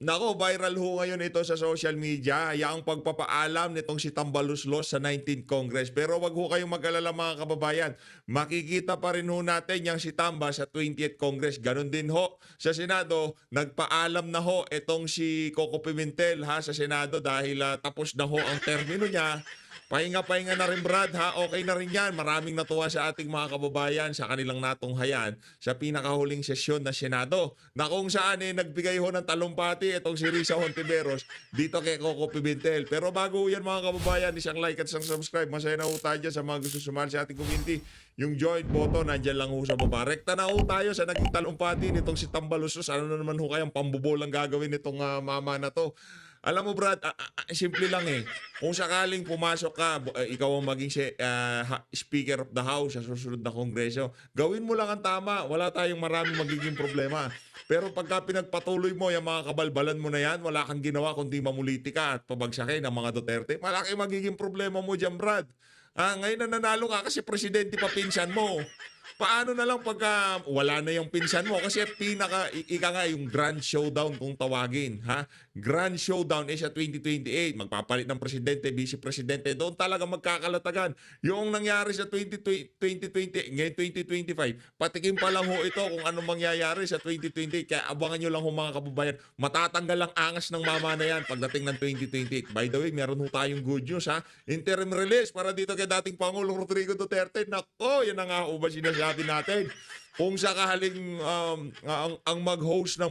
Nako, viral ho ngayon ito sa social media, ang pagpapaalam nitong si Tambaluslos sa 19th Congress. Pero wag ho kayong mag-alala mga kababayan, makikita pa rin ho natin yang si Tamba sa 20th Congress. Ganon din ho sa Senado, nagpaalam na ho itong si Koko Pimentel ha, sa Senado dahil tapos na ho ang termino niya. Pahinga-pahinga na rin Brad ha, okay na rin yan. Maraming natuwa sa ating mga kababayan sa kanilang natunghayan sa pinakahuling sesyon na Senado na kung saan nagbigay ho ng talumpati itong si Risa Hontiveros dito kay Koko Pimentel. Pero bago yan mga kababayan, isang like at isang subscribe. Masaya na ho tayo dyan sa mga gusto sumali sa ating community. Yung join button, nandyan lang ho sa baba. Rekta na ho tayo sa naging talumpati nitong si Tambaluslos. Ano na naman ho kayang pambubolang gagawin nitong mama na to. Alam mo Brad, simple lang eh. Kung sakaling pumasok ka, ikaw ang maging Speaker of the House sa susunod na Kongreso, gawin mo lang ang tama. Wala tayong maraming magiging problema. Pero pagka pinagpatuloy mo yung mga kabalbalan mo na yan, wala kang ginawa kundi mamuliti ka at pabagsakin ng mga Duterte, malaki magiging problema mo dyan Brad. Ngayon na nanalo ka kasi presidente pa pinsan mo. Paano na lang pagka wala na yung pinsan mo? Kasi ika nga yung grand showdown kung tawagin. Ha? Grand showdown sa 2028. Magpapalit ng presidente, vice-presidente. Doon talaga magkakalatagan. Yung nangyari sa 2020, ngayon 2025, patikim pa lang ho ito kung anong mangyayari sa 2028. Kaya abangan nyo lang ho mga kababayan. Matatanggal ang angas ng mama na yan pagdating ng 2028. By the way, meron ho tayong good news ha. Interim release para dito kay dating Pangulong Rodrigo Duterte. Nako, yan ang nga ba sinasabi natin. Kung sakaling ang mag-host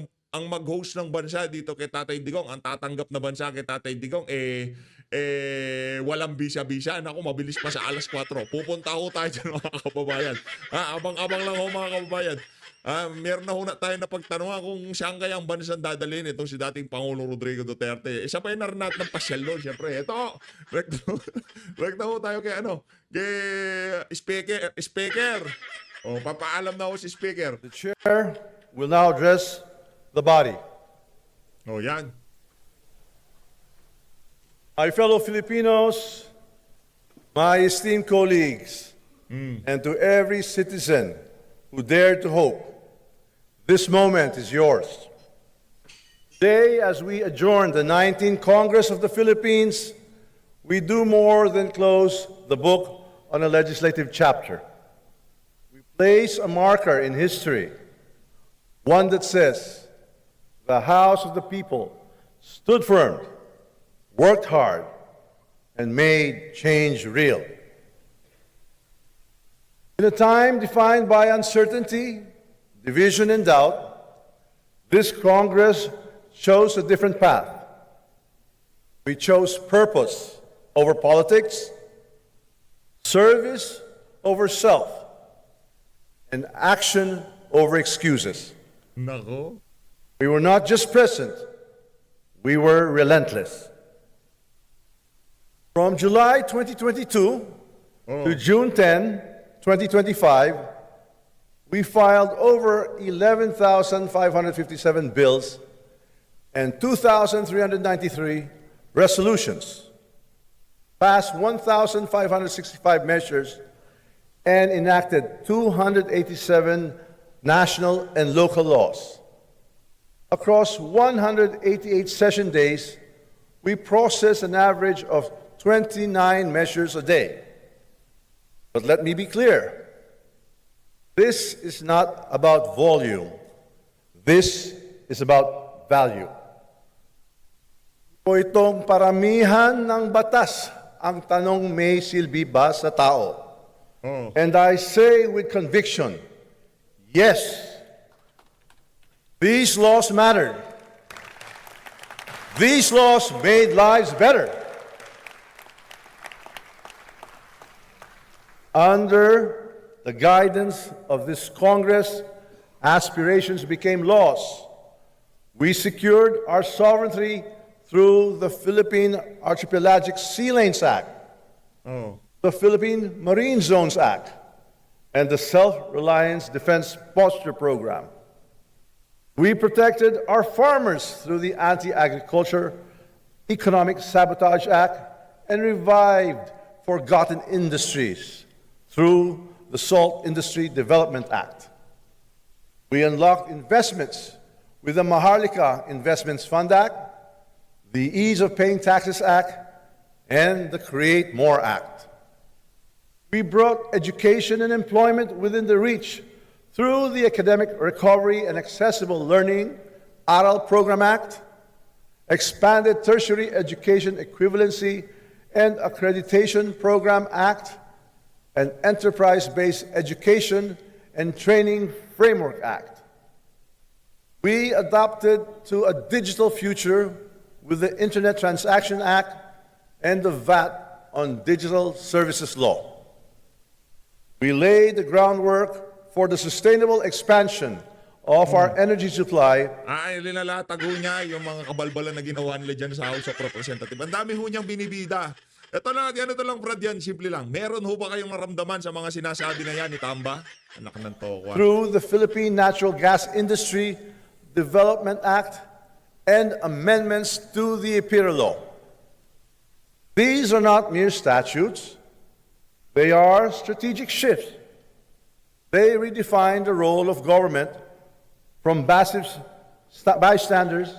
ng bansa dito kay Tatay Digong, ang tatanggap na bansa kay Tatay Digong walang bisa-bisa. Naku, mabilis pa sa alas 4. Pupunta ho tayo dyan mga kababayan. Abang-abang lang ho mga kababayan. Meron na ho na tayo na pagtanungan kung saan kaya ang bansang dadalhin itong si dating Pangulong Rodrigo Duterte. Isa pa yun na rin natin ng pasyal doon. Siyempre, ito, rekta ho tayo kay Speaker. Papaalam na ho si Speaker. The Chair will now address the body. Yan. My fellow Filipinos, my esteemed colleagues, and to every citizen who dare to hope, this moment is yours. Today, as we adjourn the 19th Congress of the Philippines, we do more than close the book on a legislative chapter. We place a marker in history, one that says, the House of the People stood firm, worked hard, and made change real. In a time defined by uncertainty, division, and doubt, this Congress chose a different path. We chose purpose over politics, service over self, and action over excuses. Nako. We were not just present, we were relentless. From July 2022 to June 10, 2025, we filed over 11,557 bills and 2,393 resolutions, passed 1,565 measures, and enacted 287 national and local laws. Across 188 session days, we processed an average of 29 measures a day. But let me be clear, this is not about volume. This is about value. O itong paramihan ng batas, ang tanong may silbi ba sa tao? And I say with conviction, yes, these laws mattered. These laws made lives better. Under the guidance of this Congress, aspirations became laws. We secured our sovereignty through the Philippine Archipelagic Sea Lanes Act, the Philippine Marine Zones Act, and the Self-Reliance Defense Posture Program. We protected our farmers through the Anti-Agriculture Economic Sabotage Act and revived forgotten industries through the Salt Industry Development Act. We unlocked investments with the Maharlika Investments Fund Act, the Ease of Paying Taxes Act, and the Create More Act. We brought education and employment within the reach through the Academic Recovery and Accessible Learning ARAL Program Act, expanded Tertiary Education Equivalency and Accreditation Program Act, and Enterprise-Based Education and Training Framework Act. We adopted to a digital future with the Internet Transaction Act and the VAT on Digital Services Law. We laid the groundwork for the sustainable expansion of our energy supply. Linalatago niya yung mga kabalbalan na ginawa nila dyan sa House of Representatives. Ang dami ho niyang binibida. Ito lang, Brad, yan, simple lang. Meron ho ba kayong naramdaman sa mga sinasabi na yan ni Tamba? Anak ng tokwa. Through the Philippine Natural Gas Industry Development Act and amendments to the IPIRA law. These are not mere statutes. They are strategic shifts. They redefine the role of government from passive bystanders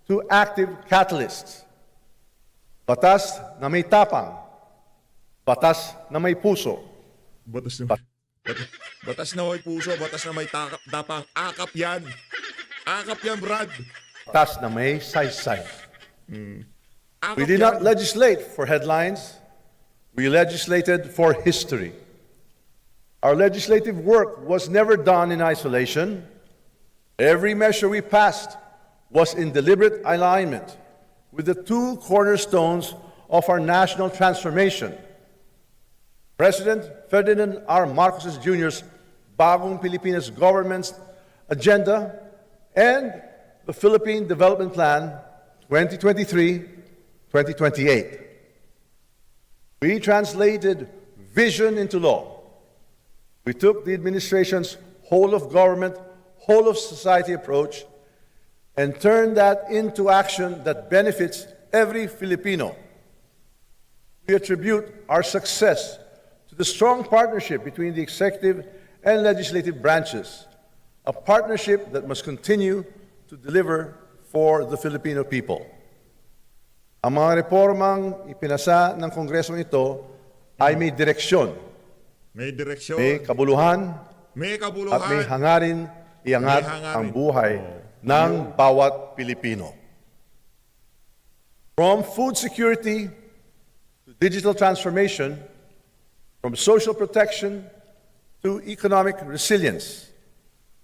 to active catalysts. Batas na may tapang, batas na may puso. Batas na may puso, batas na may tapang. Akap yan. Akap yan, Brad. Batas na may saysay. Akap We did yan. not legislate for headlines. We legislated for history. Our legislative work was never done in isolation. Every measure we passed was in deliberate alignment with the two cornerstones of our national transformation. President Ferdinand R. Marcos Jr.'s Bagong Pilipinas government's agenda and the Philippine Development Plan 2023-2028. We translated vision into law. We took the administration's whole of government, whole of society approach and turned that into action that benefits every Filipino. We attribute our success to the strong partnership between the executive and legislative branches, a partnership that must continue to deliver for the Filipino people. Ang mga reformang ipinasa ng Kongresong ito ay may direksyon, May direksyon. may kabuluhan, May at kabuluhan. may hangarin iangat May hangarin. ang buhay ng bawat Pilipino. From food security to digital transformation, from social protection to economic resilience,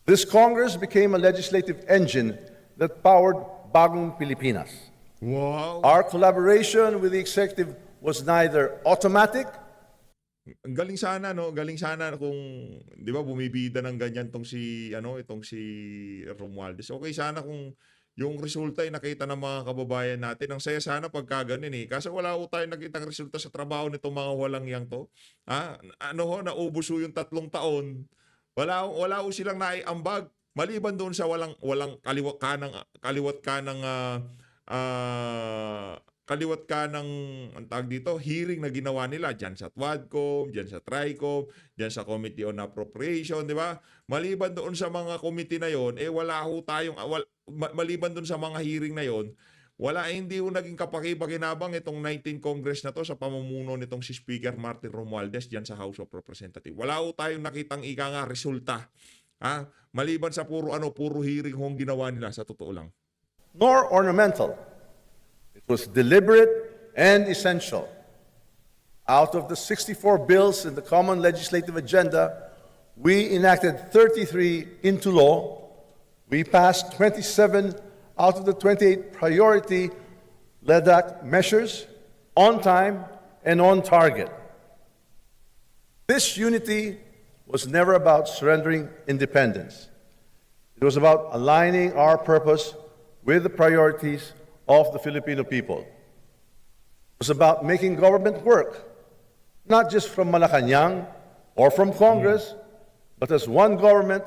this Congress became a legislative engine that powered Bagong Pilipinas. Wow. Our collaboration with the executive was neither automatic Galing sana, no? Galing sana kung, di ba, bumibida ng ganyan itong si Romualdez. Okay sana kung yung resulta ay nakita ng mga kababayan natin. Ang saya sana pagka ganun eh. Kasi wala ho tayong nakitang resulta sa trabaho nitong mga walang yang to. Naubos ho yung 3 taon. Wala ho silang naiambag. Maliban doon sa walang kaliwat ka ng ang tawag dito, hearing na ginawa nila dyan sa TWADCOM, dyan sa TRICOM, dyan sa Committee on Appropriation, di ba? Maliban doon sa mga committee na yon, wala ho tayong, maliban doon sa mga hearing na yon, hindi ho naging kapakipakinabang itong 19 Congress na to sa pamumuno nitong si Speaker Martin Romualdez dyan sa House of Representatives. Wala ho tayong nakitang resulta. Maliban sa puro hearing hong ginawa nila, sa totoo lang. nor ornamental. It was deliberate and essential. Out of the 64 bills in the common legislative agenda, we enacted 33 into law. We passed 27 out of the 28 priority LEDAC measures on time and on target. This unity was never about surrendering independence. It was about aligning our purpose with the priorities of the Filipino people. It was about making government work, not just from Malacanang or from Congress, but as one government,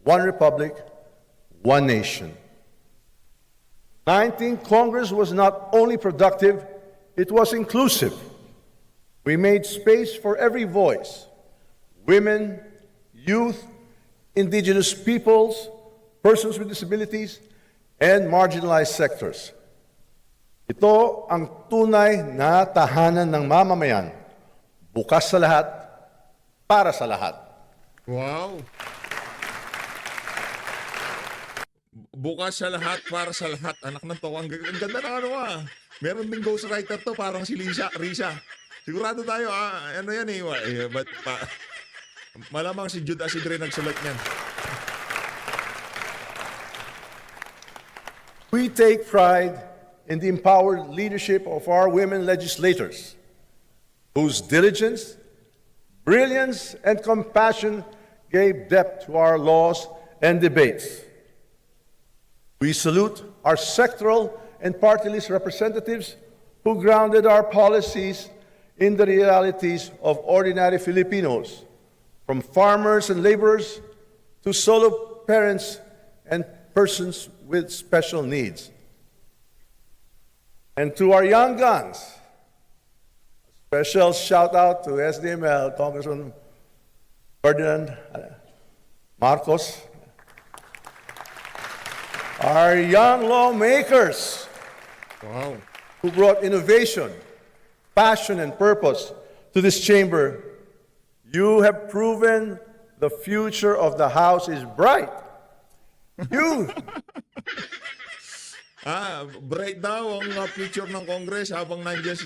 one republic, one nation. 19th Congress was not only productive, it was inclusive. We made space for every voice: women, youth, indigenous peoples, persons with disabilities, and marginalized sectors. Ito ang tunay na tahanan ng mamamayan, bukas sa lahat, para sa lahat. Wow. Bukas sa lahat, para sa lahat. Anak ng to, ang ganda na ano Meron ding ghostwriter to, parang si Risa. Sigurado tayo, ano yan malamang si Jude Asidre nagsulat niyan. We take pride in the empowered leadership of our women legislators, whose diligence, brilliance, and compassion gave depth to our laws and debates. We salute our sectoral and party list representatives who grounded our policies in the realities of ordinary Filipinos, from farmers and laborers to solo parents and persons with special needs. And to our young guns, a special shout out to SDML, Congressman Ferdinand Marcos, our young lawmakers, Wow. who brought innovation, passion, and purpose to this chamber. You have proven the future of the House is bright. You, Bright daw ang picture ng Congress habang nandiyan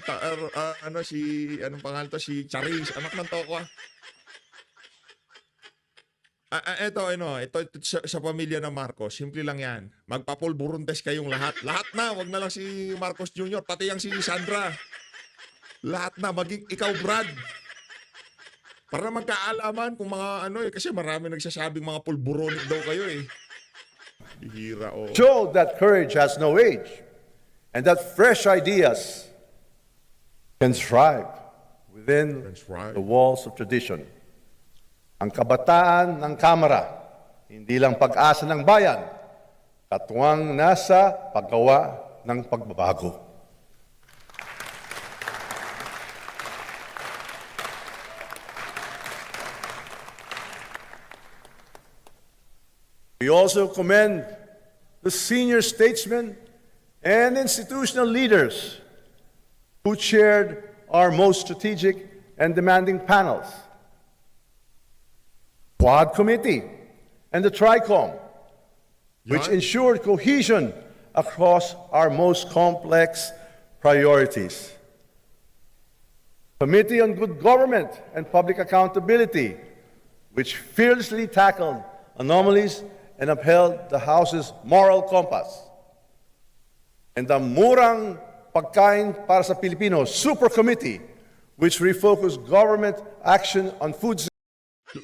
anong pangalan to, si Charis. Anak ng toko. Ito sa pamilya ng Marcos, simple lang yan. Magpapulburun test kayong lahat. Lahat na, wag na lang si Marcos Jr., pati yang si Sandra. Lahat na, maging ikaw, Brad. Para magkaalaman kung mga kasi marami nagsasabing mga pulburonik daw kayo Bihira show that courage has no age and that fresh ideas can thrive within the walls of tradition. Ang kabataan ng Kamara, hindi lang pag-asa ng bayan, katuwang nasa paggawa ng pagbabago. We also commend the senior statesmen and institutional leaders who chaired our most strategic and demanding panels. Quad Committee and the TRICOM, which ensured cohesion across our most complex priorities. Committee on Good Government and Public Accountability, which fearlessly tackled anomalies and upheld the House's moral compass. And the Murang Pagkain para sa Pilipino Super Committee, which refocused government action on food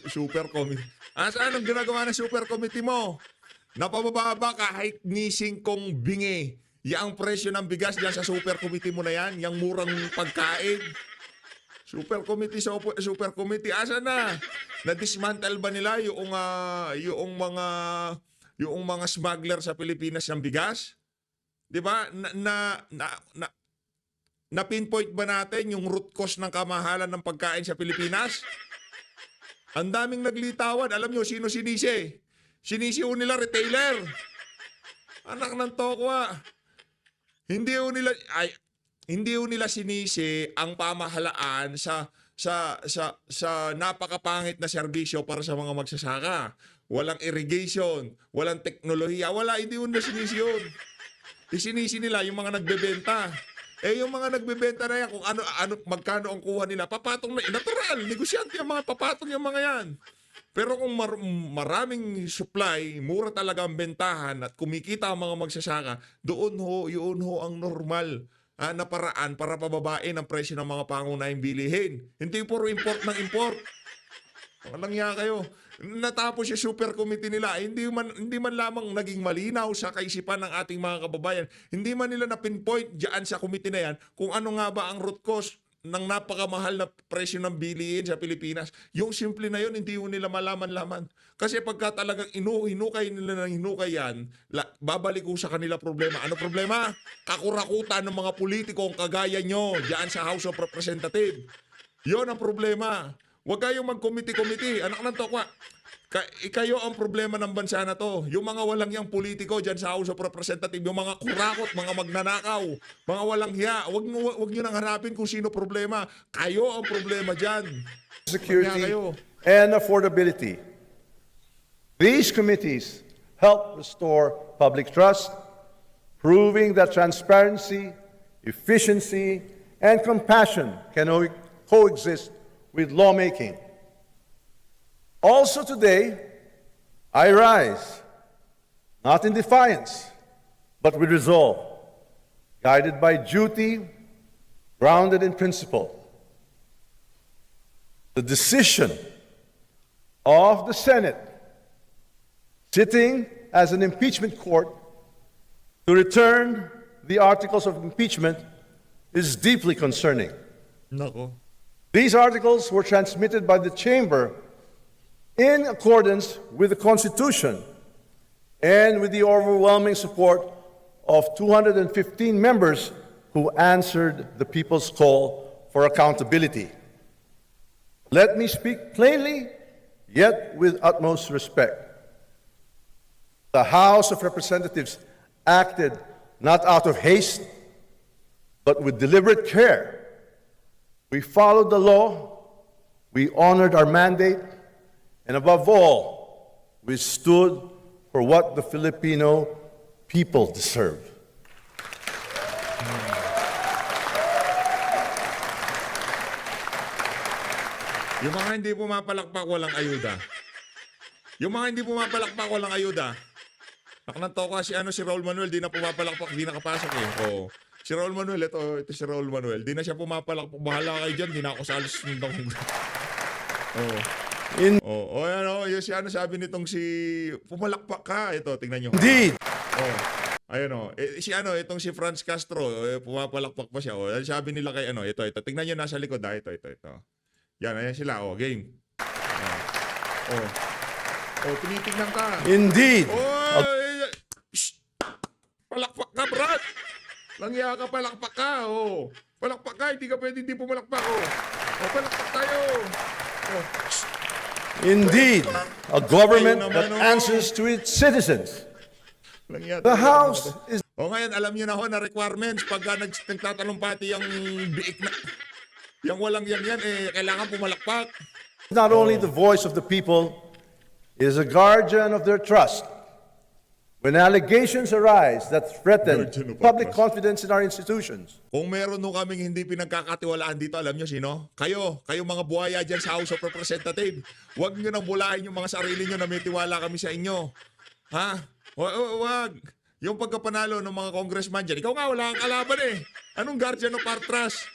Super committee. Saan ang ginagawa ng super committee mo? Napababa kahit ni singkong bingi. Yang presyo ng bigas diyan sa super committee mo na yan, yang murang pagkain. Super committee, asa na? Na-dismantle ba nila yung mga smuggler sa Pilipinas ng bigas? 'Di ba? Na pinpoint ba natin yung root cause ng kamahalan ng pagkain sa Pilipinas? Ang daming naglitawan. Alam nyo, sino sinisi? Sinisi nila retailer. Anak ng tokwa. Hindi nila sinisi ang pamahalaan sa napakapangit na serbisyo para sa mga magsasaka. Walang irrigation, walang teknolohiya, hindi nila sinisi yun. Isinisi nila yung mga nagbebenta. Yung mga nagbebenta na yan, kung magkano ang kuha nila, papatong na, natural, negosyante yung mga papatong yung mga yan. Pero kung maraming supply, mura talaga ang bentahan at kumikita ang mga magsasaka, yun ho ang normal na paraan para pababain ang presyo ng mga pangunahing bilihin. Hindi puro import ng import. Walang niya kayo. Natapos yung super committee nila, hindi man lamang naging malinaw sa kaisipan ng ating mga kababayan. Hindi man nila na-pinpoint diyan sa committee na yan kung ano nga ba ang root cause ng napakamahal na presyo ng bilihin sa Pilipinas. Yung simple na yun, hindi nila malaman-laman. Kasi pagka talagang hinukay nila ng hinukay yan, babalik ko sa kanila problema. Ano problema? Kakurakutan ng mga politikong kagaya nyo diyan sa House of Representatives. Yon ang problema. Huwag kayong mag-committee. Anak ng tokwa. Kayo ang problema ng bansa na to. Yung mga walang yang politiko dyan sa House of Representatives, yung mga kurakot, mga magnanakaw, mga walang hiya, wag nyo nang hanapin kung sino problema. Kayo ang problema dyan. Security kayo. and affordability. These committees help restore public trust, proving that transparency, efficiency, and compassion can coexist with lawmaking. Also today, I rise, not in defiance, but with resolve, guided by duty, grounded in principle. The decision of the Senate, sitting as an impeachment court, to return the articles of impeachment is deeply concerning. Nako. These articles were transmitted by the chamber in accordance with the Constitution and with the overwhelming support of 215 members who answered the people's call for accountability. Let me speak plainly, yet with utmost respect. The House of Representatives acted not out of haste, but with deliberate care. We followed the law, we honored our mandate, and above all, we stood for what the Filipino people deserve. Yung mga hindi pumapalakpak, walang ayuda. Yung mga hindi pumapalakpak, walang ayuda. Naknanto ko si Raul Manuel, di na pumapalakpak, di nakapasok eh. Oo. Si Raul Manuel, ito si Raul Manuel. Di na siya pumapalakpak. Bahala kayo dyan, di na ako salis ng Oo. Yung sabi nitong si pumalakpak ka. Ito, tingnan nyo. Indeed. Ayun itong si Franz Castro, pumapalakpak pa siya. Sabi nila kay ito. Tingnan nyo nasa likod, ito. Yan, ayan sila, game. Tinitingnan ka. Indeed. Palakpak ka, Brad. Langya ka, palakpak ka, Palakpak ka, hindi ka pwede hindi pumalakpak, palakpak tayo. Indeed, a government that answers to its citizens. The House is Ngayon, alam niyo na na requirements pagka nagtatanong-pati yung biik na, yung walang yan, kailangan pumalakpak. not only the voice of the people, it is a guardian of their trust. When allegations arise that threaten Guardian of our public trust. confidence in our institutions, Kung meron nung kaming hindi pinagkakatiwalaan dito, alam nyo sino? Kayo mga buhaya dyan sa House of Representatives. Huwag nyo nang bulahin yung mga sarili nyo na may tiwala kami sa inyo. Ha? Huwag. Yung pagkapanalo ng mga congressman dyan, ikaw nga wala kang kalaban eh. Anong guardian of our trust?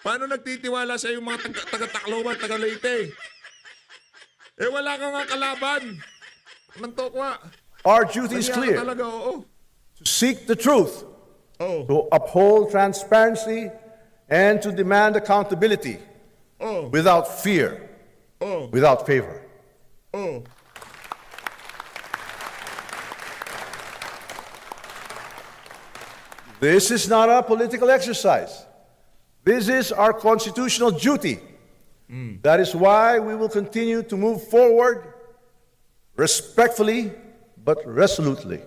Paano nagtitiwala sa yung mga taga-Tacloban, taga-Leyte? Wala kang nga kalaban. Anong tokwa? our duty is Kanya clear: ka talaga, to seek the truth, Oh. to uphold transparency, and to demand accountability Oh. without fear, Oh. without favor. Oh. This is not a political exercise. This is our constitutional duty. That is why we will continue to move forward respectfully but resolutely.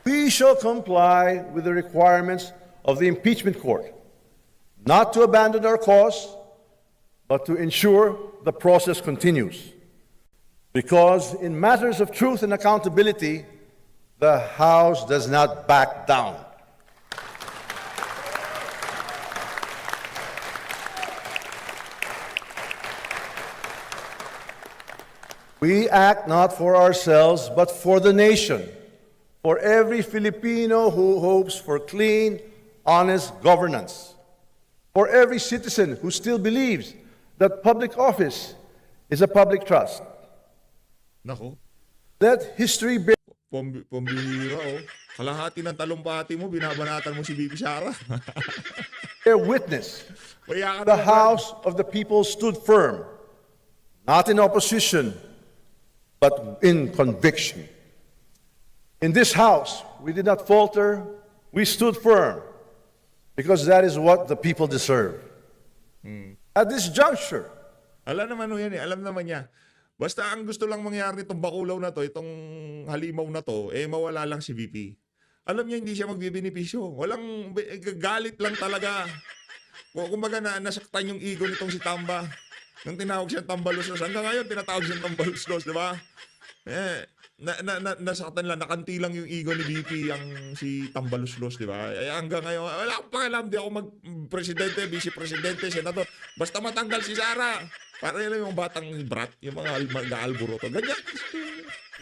We shall comply with the requirements of the impeachment court, not to abandon our cause, but to ensure the process continues. Because in matters of truth and accountability, the House does not back down. We act not for ourselves, but for the nation, for every Filipino who hopes for clean, honest governance, for every citizen who still believes that public office is a public trust. Nako. Let history bear Pambihira, Kalahati ng talumpati mo, binabanatan mo si Bibi Sara. witness. Kaya ka The naman, House of the people stood firm, not in opposition, but in conviction. In this House, we did not falter, we stood firm. because that is what the people deserve. At this juncture, Alam naman ho yan eh. Alam naman niya. Basta ang gusto lang mangyari itong bakulaw na to, itong halimaw na to, eh mawala lang si VP. Alam niya hindi siya magbibenepisyo. Walang galit lang talaga. Kumbaga nasaktan yung ego nitong si Tamba. Nung tinawag siyang Tambaluslos. Hanggang ngayon tinatawag siyang Tambaluslos, di ba? Nasaktan lang, nakanti lang yung ego ni VP ang si Tambaluslos, di ba? Hanggang ngayon, wala akong pakialam, di ako mag-presidente, vice-presidente, senador. Basta matanggal si Sara. Para yun yung batang brat, yung mga mag-aalburoto. Ganyan.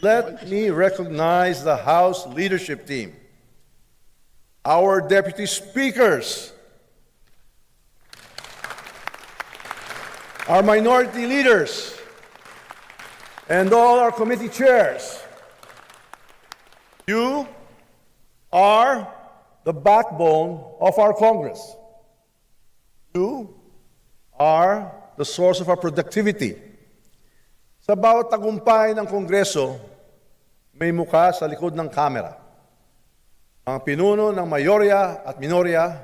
let me recognize the House leadership team, our deputy speakers, our minority leaders, and all our committee chairs. You are the backbone of our Congress. You are the source of our productivity. Sa bawat tagumpay ng Kongreso, may mukha sa likod ng kamera. Ang pinuno ng mayorya at minorya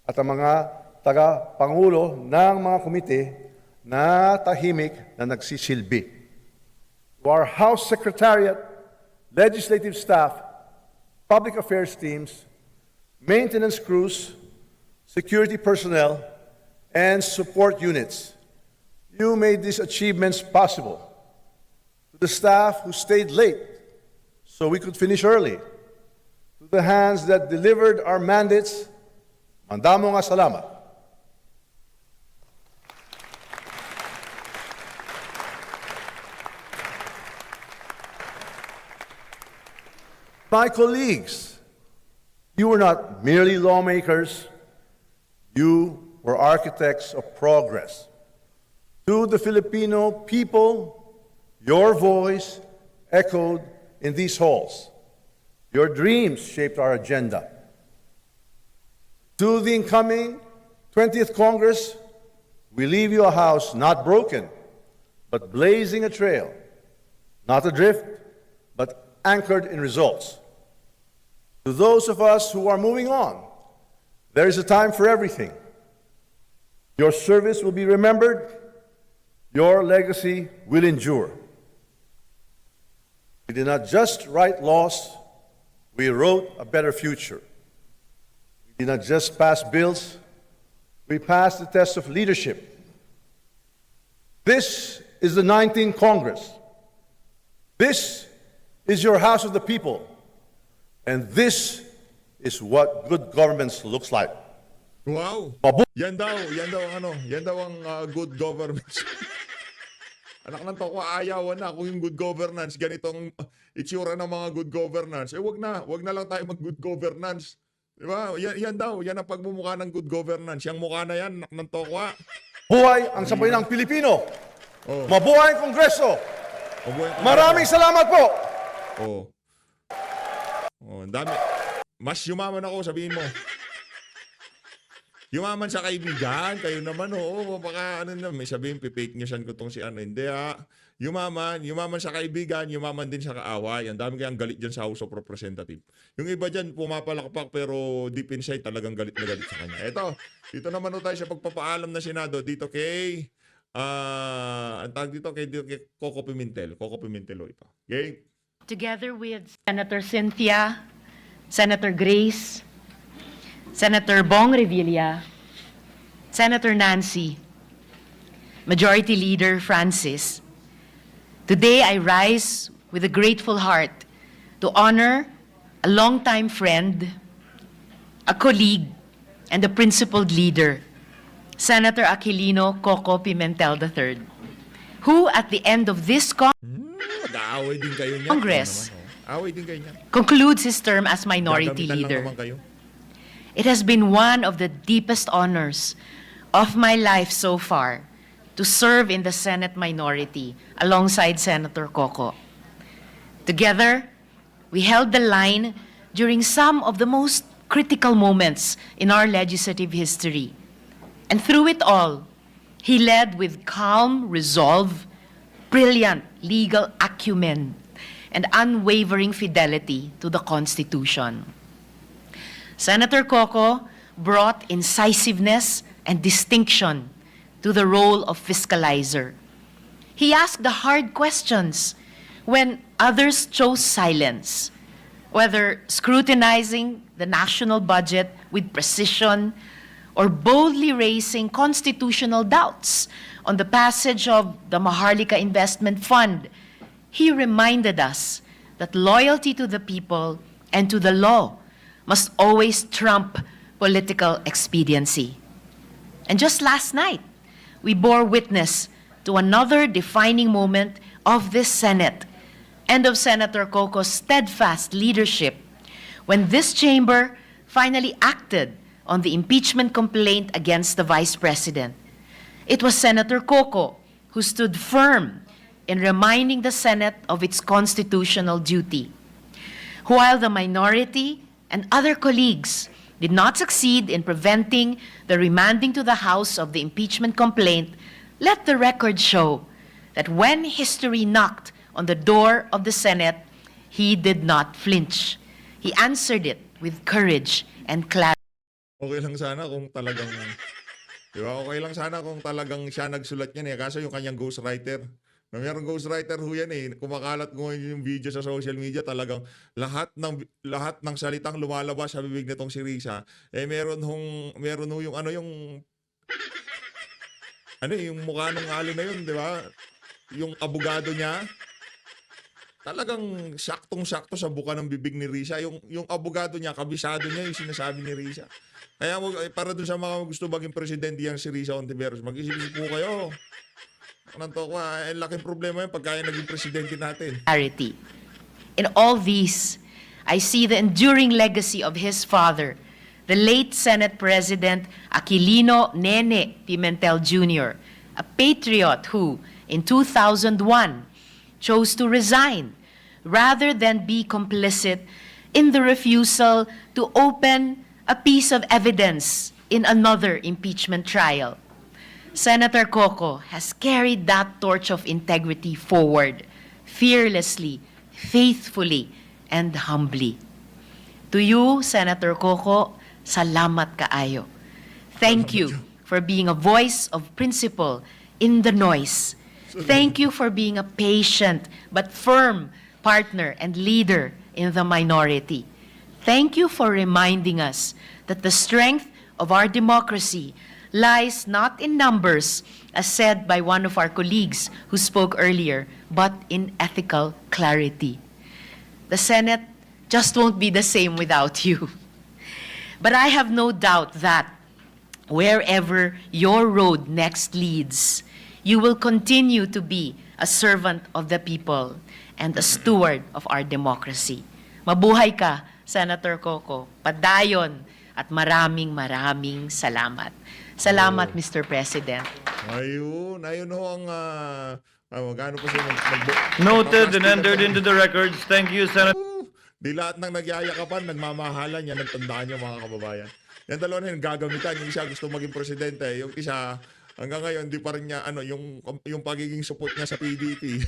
at ang mga taga-pangulo ng mga komite na tahimik na nagsisilbi. To our House Secretariat, legislative staff, public affairs teams, maintenance crews, security personnel, and support units. You made these achievements possible. To the staff who stayed late so we could finish early. To the hands that delivered our mandates, mandamo nga salamat. My colleagues, you were not merely lawmakers, you were architects of progress. To the Filipino people, your voice echoed in these halls. Your dreams shaped our agenda. To the incoming 20th Congress, we leave you a house not broken, but blazing a trail, not adrift, but anchored in results. To those of us who are moving on, there is a time for everything. Your service will be remembered. Your legacy will endure. We did not just write laws, we wrote a better future. We did not just pass bills, we passed the test of leadership. This is the 19th Congress. This is your House of the People. And this is what good governance looks like. Wow. Yan daw ang good governance. Anak ng toko, ayawan na kung yung good governance, ganitong itsura ng mga good governance. Wag na lang tayo mag-good governance. Di ba? Yan ang pagmumukha ng good governance. Yung mukha na yan, anak ng toko. Buhay ang sambayanang Pilipino. Oh. Mabuhay ang Kongreso. Mabuhay ang Maraming salamat po. Ang dami. Mas yumaman ako, sabihin mo. Yumaman sa kaibigan, kayo naman, baka may sabihin, fake newsan ko tong si hindi Yumaman sa kaibigan, yumaman din sa kaaway. Ang dami kayang galit dyan sa House of Representatives. Yung iba dyan, pumapalakpak, pero deep inside, talagang galit na galit sa kanya. Dito naman tayo sa pagpapaalam na Senado, dito kay, ang tawag dito kay Koko Pimentel. Koko Pimentel, ito. Okay? Together with Senator Cynthia, Senator Grace, Senator Bong Revilla, Senator Nancy, Majority Leader Francis, today I rise with a grateful heart to honor a longtime friend, a colleague, and a principled leader, Senator Aquilino Koko Pimentel III, who at the end of this Mag-aaway din kayo niyan. Congress Away din kayo niyan. concludes his term as minority Gagamitan lang leader. naman kayo. It has been one of the deepest honors of my life so far to serve in the Senate minority alongside Senator Koko. Together, we held the line during some of the most critical moments in our legislative history. And through it all, he led with calm resolve, brilliant legal acumen, and unwavering fidelity to the Constitution. Senator Koko brought incisiveness and distinction to the role of fiscalizer. He asked the hard questions when others chose silence, whether scrutinizing the national budget with precision or boldly raising constitutional doubts on the passage of the Maharlika Investment Fund. He reminded us that loyalty to the people and to the law must always trump political expediency. And just last night, we bore witness to another defining moment of this Senate and of Senator Koko's steadfast leadership when this chamber finally acted on the impeachment complaint against the Vice President. It was Senator Koko who stood firm in reminding the Senate of its constitutional duty. While the minority and other colleagues did not succeed in preventing the remanding to the House of the impeachment complaint, let the record show that when history knocked on the door of the Senate, he did not flinch. He answered it with courage and clarity. Okay lang sana kung talagang, di ba? Okay lang sana kung talagang siya nagsulat niyan eh. Kaso yung kanyang ghostwriter, na mayroong ghostwriter ho yan eh. Kumakalat ko yung video sa social media, talagang lahat ng salitang lumalabas sa bibig nitong si Risa, eh meron ho yung yung mukha ng alin na yun, di ba? Yung abogado niya, talagang saktong-sakto sa buka ng bibig ni Risa. Yung abogado niya, kabisado niya yung sinasabi ni Risa. Kaya para dun sa mga gusto maging presidente yan si Risa Ontiveros, mag-isip-isip po kayo. Nanto ko, laking problema yun pagka naging presidente natin. In all these, I see the enduring legacy of his father, the late Senate President Aquilino Nene Pimentel Jr., a patriot who, in 2001, chose to resign rather than be complicit in the refusal to open a piece of evidence in another impeachment trial. Senator Koko has carried that torch of integrity forward, fearlessly, faithfully, and humbly. To you, Senator Koko, salamat kaayo. Thank you for being a voice of principle in the noise. Thank you for being a patient but firm partner and leader in the minority. Thank you for reminding us that the strength of our democracy lies not in numbers, as said by one of our colleagues who spoke earlier, but in ethical clarity. The Senate just won't be the same without you. But I have no doubt that wherever your road next leads, you will continue to be a servant of the people and a steward of our democracy. Mabuhay ka, Senator Koko. Padayon at maraming salamat. Salamat, Mr. President. Ayun ho ang, magkano pa siya Noted and entered into the records. Thank you, Senator. Di lahat ng nagyayakapan, nagmamahalan yan, nagtandaan niyo mga kababayan. Yan dalawa na yun, gagamitan. Yung isa gusto maging presidente, yung isa, hanggang ngayon, di pa rin niya, yung pagiging support niya sa PDP.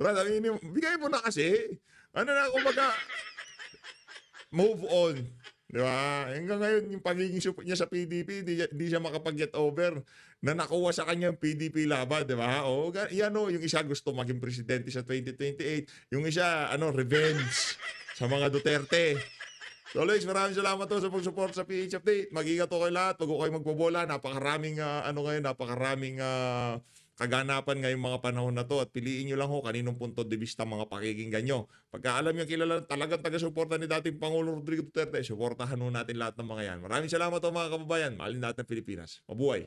Brad, bigay mo na kasi. Kumbaga, move on. Di ba? Hanggang ngayon, yung pagiging support niya sa PDP, di siya makapag-get over na nakuha sa kanya yung PDP laban, di ba? O, yan o, yung isa gusto maging presidente sa 2028. Yung isa, revenge sa mga Duterte. So, Lex, maraming salamat to sa pag-support sa PH Update. Mag-ingat to kayo lahat. Pag kayo magbobola, napakaraming, napakaraming kaganapan ngayong mga panahon na to at piliin nyo lang ho kaninong punto de vista mga pakikinggan nyo. Pagka alam nyo kilala talagang taga-suporta ni dating Pangulong Rodrigo Duterte, suportahan ho natin lahat ng mga yan. Maraming salamat ho mga kababayan. Mahalin natin ang Pilipinas. Mabuhay!